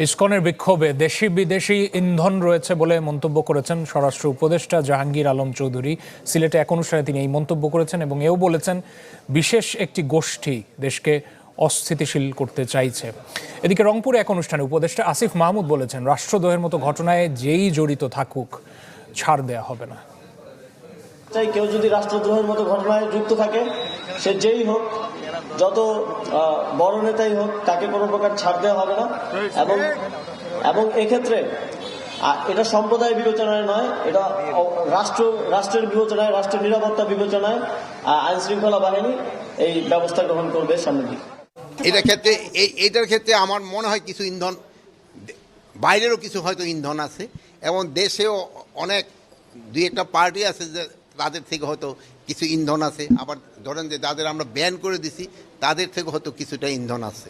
ইসকনের বিক্ষোভে দেশি বিদেশি ইন্ধন রয়েছে বলে মন্তব্য করেছেন স্বরাষ্ট্র উপদেষ্টা জাহাঙ্গীর আলম চৌধুরী। সিলেটে এক অনুষ্ঠানে তিনি এই মন্তব্য করেছেন এবং এও বলেছেন বিশেষ একটি গোষ্ঠী দেশকে অস্থিতিশীল করতে চাইছে। এদিকে রংপুরে এক অনুষ্ঠানে উপদেষ্টা আসিফ মাহমুদ বলেছেন, রাষ্ট্রদ্রোহের মতো ঘটনায় যেই জড়িত থাকুক ছাড় দেয়া হবে না। চাই কেউ যদি রাষ্ট্রদ্রোহের মতো ঘটনায় যুক্ত থাকে, সে যেই হোক, যত বড় নেতাই হোক, তাকে কোনো প্রকার ছাড় দেওয়া হবে না। এবং এক্ষেত্রে এটা সম্প্রদায় বিবেচনায় নয়, এটা রাষ্ট্রের বিবেচনায়, রাষ্ট্রের নিরাপত্তা বিবেচনায় আইন শৃঙ্খলা বাহিনী এই ব্যবস্থা গ্রহণ করবে সামনের দিকে। এটার ক্ষেত্রে আমার মনে হয় কিছু ইন্ধন, বাইরেরও কিছু হয়তো ইন্ধন আছে এবং দেশেও অনেক দুই একটা পার্টি আছে যে তাদের থেকে হয়তো কিছু ইন্ধন আছে। আবার ধরেন যে যাদের আমরা ব্যান করে দিছি তাদের থেকে হয়তো কিছুটা ইন্ধন আছে।